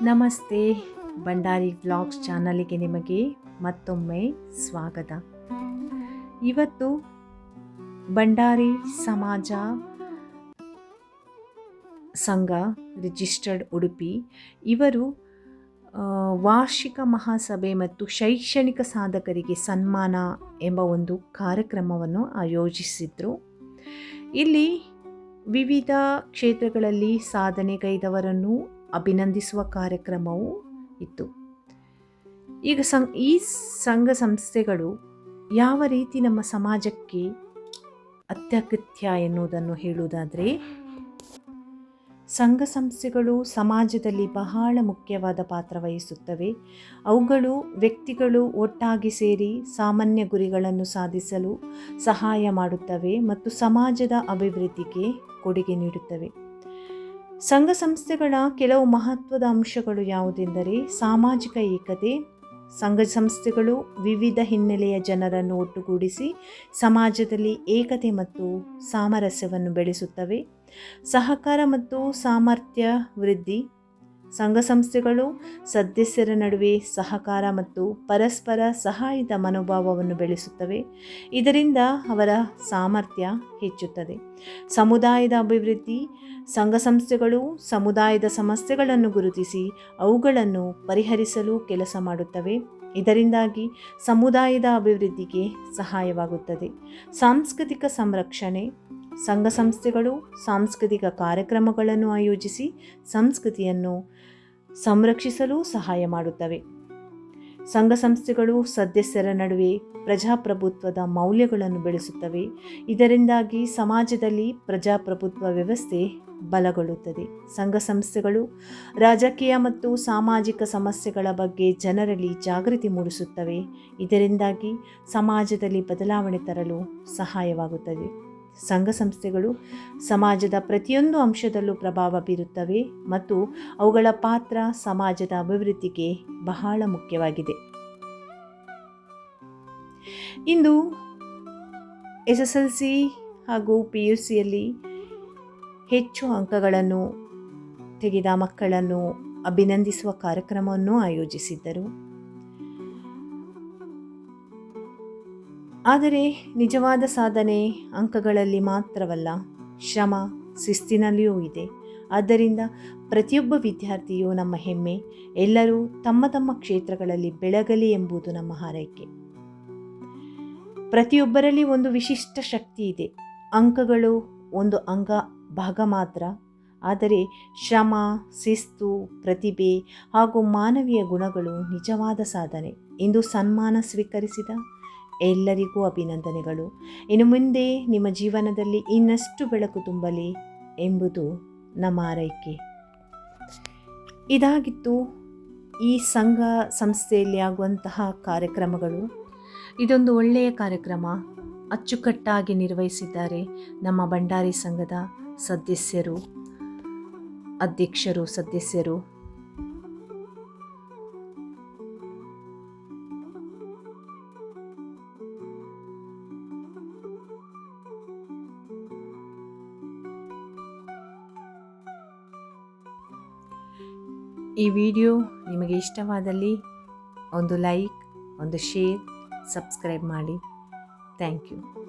ನಮಸ್ತೆ. ಭಂಡಾರಿ ವ್ಲಾಗ್ಸ್ ಚಾನಲಿಗೆ ನಿಮಗೆ ಮತ್ತೊಮ್ಮೆ ಸ್ವಾಗತ. ಇವತ್ತು ಭಂಡಾರಿ ಸಮಾಜ ಸಂಘ ರಿಜಿಸ್ಟರ್ಡ್ ಉಡುಪಿ ಇವರು ವಾರ್ಷಿಕ ಮಹಾಸಭೆ ಮತ್ತು ಶೈಕ್ಷಣಿಕ ಸಾಧಕರಿಗೆ ಸನ್ಮಾನ ಎಂಬ ಒಂದು ಕಾರ್ಯಕ್ರಮವನ್ನು ಆಯೋಜಿಸಿದ್ರು. ಇಲ್ಲಿ ವಿವಿಧ ಕ್ಷೇತ್ರಗಳಲ್ಲಿ ಸಾಧನೆಗೈದವರನ್ನು ಅಭಿನಂದಿಸುವ ಕಾರ್ಯಕ್ರಮವೂ ಇತ್ತು. ಈಗ ಈ ಸಂಘ ಸಂಸ್ಥೆಗಳು ಯಾವ ರೀತಿ ನಮ್ಮ ಸಮಾಜಕ್ಕೆ ಅತ್ಯಗತ್ಯ ಎನ್ನುವುದನ್ನು ಹೇಳುವುದಾದರೆ, ಸಂಘ ಸಂಸ್ಥೆಗಳು ಸಮಾಜದಲ್ಲಿ ಬಹಳ ಮುಖ್ಯವಾದ ಪಾತ್ರ ವಹಿಸುತ್ತವೆ. ಅವುಗಳು ವ್ಯಕ್ತಿಗಳು ಒಟ್ಟಾಗಿ ಸೇರಿ ಸಾಮಾನ್ಯ ಗುರಿಗಳನ್ನು ಸಾಧಿಸಲು ಸಹಾಯ ಮಾಡುತ್ತವೆ ಮತ್ತು ಸಮಾಜದ ಅಭಿವೃದ್ಧಿಗೆ ಕೊಡುಗೆ ನೀಡುತ್ತವೆ. ಸಂಘ ಸಂಸ್ಥೆಗಳ ಕೆಲವು ಮಹತ್ವದ ಅಂಶಗಳು ಯಾವುದೆಂದರೆ ಸಾಮಾಜಿಕ ಏಕತೆ. ಸಂಘ ಸಂಸ್ಥೆಗಳು ವಿವಿಧ ಹಿನ್ನೆಲೆಯ ಜನರನ್ನು ಒಟ್ಟುಗೂಡಿಸಿ ಸಮಾಜದಲ್ಲಿ ಏಕತೆ ಮತ್ತು ಸಾಮರಸ್ಯವನ್ನು ಬೆಳೆಸುತ್ತವೆ. ಸಹಕಾರ ಮತ್ತು ಸಾಮರ್ಥ್ಯ ವೃದ್ಧಿ. ಸಂಘ ಸಂಸ್ಥೆಗಳು ಸದಸ್ಯರ ನಡುವೆ ಸಹಕಾರ ಮತ್ತು ಪರಸ್ಪರ ಸಹಾಯದ ಮನೋಭಾವವನ್ನು ಬೆಳೆಸುತ್ತವೆ. ಇದರಿಂದ ಅವರ ಸಾಮರ್ಥ್ಯ ಹೆಚ್ಚುತ್ತದೆ. ಸಮುದಾಯದ ಅಭಿವೃದ್ಧಿ. ಸಂಘ ಸಂಸ್ಥೆಗಳು ಸಮುದಾಯದ ಸಮಸ್ಯೆಗಳನ್ನು ಗುರುತಿಸಿ ಅವುಗಳನ್ನು ಪರಿಹರಿಸಲು ಕೆಲಸ ಮಾಡುತ್ತವೆ. ಇದರಿಂದಾಗಿ ಸಮುದಾಯದ ಅಭಿವೃದ್ಧಿಗೆ ಸಹಾಯವಾಗುತ್ತದೆ. ಸಾಂಸ್ಕೃತಿಕ ಸಂರಕ್ಷಣೆ. ಸಂಘ ಸಂಸ್ಥೆಗಳು ಸಾಂಸ್ಕೃತಿಕ ಕಾರ್ಯಕ್ರಮಗಳನ್ನು ಆಯೋಜಿಸಿ ಸಂಸ್ಕೃತಿಯನ್ನು ಸಂರಕ್ಷಿಸಲು ಸಹಾಯ ಮಾಡುತ್ತವೆ. ಸಂಘ ಸಂಸ್ಥೆಗಳು ಸದಸ್ಯರ ನಡುವೆ ಪ್ರಜಾಪ್ರಭುತ್ವದ ಮೌಲ್ಯಗಳನ್ನು ಬೆಳೆಸುತ್ತವೆ. ಇದರಿಂದಾಗಿ ಸಮಾಜದಲ್ಲಿ ಪ್ರಜಾಪ್ರಭುತ್ವ ವ್ಯವಸ್ಥೆ ಬಲಗೊಳ್ಳುತ್ತದೆ. ಸಂಘ ಸಂಸ್ಥೆಗಳು ರಾಜಕೀಯ ಮತ್ತು ಸಾಮಾಜಿಕ ಸಮಸ್ಯೆಗಳ ಬಗ್ಗೆ ಜನರಲ್ಲಿ ಜಾಗೃತಿ ಮೂಡಿಸುತ್ತವೆ. ಇದರಿಂದಾಗಿ ಸಮಾಜದಲ್ಲಿ ಬದಲಾವಣೆ ತರಲು ಸಹಾಯವಾಗುತ್ತದೆ. ಸಂಘ ಸಂಸ್ಥೆಗಳು ಸಮಾಜದ ಪ್ರತಿಯೊಂದು ಅಂಶದಲ್ಲೂ ಪ್ರಭಾವ ಬೀರುತ್ತವೆ ಮತ್ತು ಅವುಗಳ ಪಾತ್ರ ಸಮಾಜದ ಅಭಿವೃದ್ಧಿಗೆ ಬಹಳ ಮುಖ್ಯವಾಗಿದೆ. ಇಂದು SSLC ಹಾಗೂ PUCಯಲ್ಲಿ ಹೆಚ್ಚು ಅಂಕಗಳನ್ನು ತೆಗೆದ ಮಕ್ಕಳನ್ನು ಅಭಿನಂದಿಸುವ ಕಾರ್ಯಕ್ರಮವನ್ನು ಆಯೋಜಿಸಿದ್ದರು. ಆದರೆ ನಿಜವಾದ ಸಾಧನೆ ಅಂಕಗಳಲ್ಲಿ ಮಾತ್ರವಲ್ಲ, ಶ್ರಮ ಶಿಸ್ತಿನಲ್ಲಿಯೂ ಇದೆ. ಆದ್ದರಿಂದ ಪ್ರತಿಯೊಬ್ಬ ವಿದ್ಯಾರ್ಥಿಯು ನಮ್ಮ ಹೆಮ್ಮೆ. ಎಲ್ಲರೂ ತಮ್ಮ ತಮ್ಮ ಕ್ಷೇತ್ರಗಳಲ್ಲಿ ಬೆಳಗಲಿ ಎಂಬುದು ನಮ್ಮ ಹಾರೈಕೆ. ಪ್ರತಿಯೊಬ್ಬರಲ್ಲಿ ಒಂದು ವಿಶಿಷ್ಟ ಶಕ್ತಿ ಇದೆ. ಅಂಕಗಳು ಒಂದು ಭಾಗ ಮಾತ್ರ. ಆದರೆ ಶ್ರಮ, ಶಿಸ್ತು, ಪ್ರತಿಭೆ ಹಾಗೂ ಮಾನವೀಯ ಗುಣಗಳು ನಿಜವಾದ ಸಾಧನೆ. ಇಂದು ಸನ್ಮಾನ ಸ್ವೀಕರಿಸಿದ ಎಲ್ಲರಿಗೂ ಅಭಿನಂದನೆಗಳು. ಇನ್ನು ಮುಂದೆ ನಿಮ್ಮ ಜೀವನದಲ್ಲಿ ಇನ್ನಷ್ಟು ಬೆಳಕು ತುಂಬಲಿ ಎಂಬುದು ನಮ್ಮ ಆರೈಕೆ. ಇದಾಗಿತ್ತು ಈ ಸಂಘ ಸಂಸ್ಥೆಯಲ್ಲಿ ಆಗುವಂತಹ ಕಾರ್ಯಕ್ರಮಗಳು. ಇದೊಂದು ಒಳ್ಳೆಯ ಕಾರ್ಯಕ್ರಮ. ಅಚ್ಚುಕಟ್ಟಾಗಿ ನಿರ್ವಹಿಸಿದ್ದಾರೆ ನಮ್ಮ ಭಂಡಾರಿ ಸಂಘದ ಸದಸ್ಯರು, ಅಧ್ಯಕ್ಷರು, ಸದಸ್ಯರು. ಈ ವಿಡಿಯೋ ನಿಮಗೆ ಇಷ್ಟವಾದಲ್ಲಿ ಒಂದು ಲೈಕ್, ಒಂದು ಶೇರ್, ಸಬ್ಸ್ಕ್ರೈಬ್ ಮಾಡಿ. Thank you.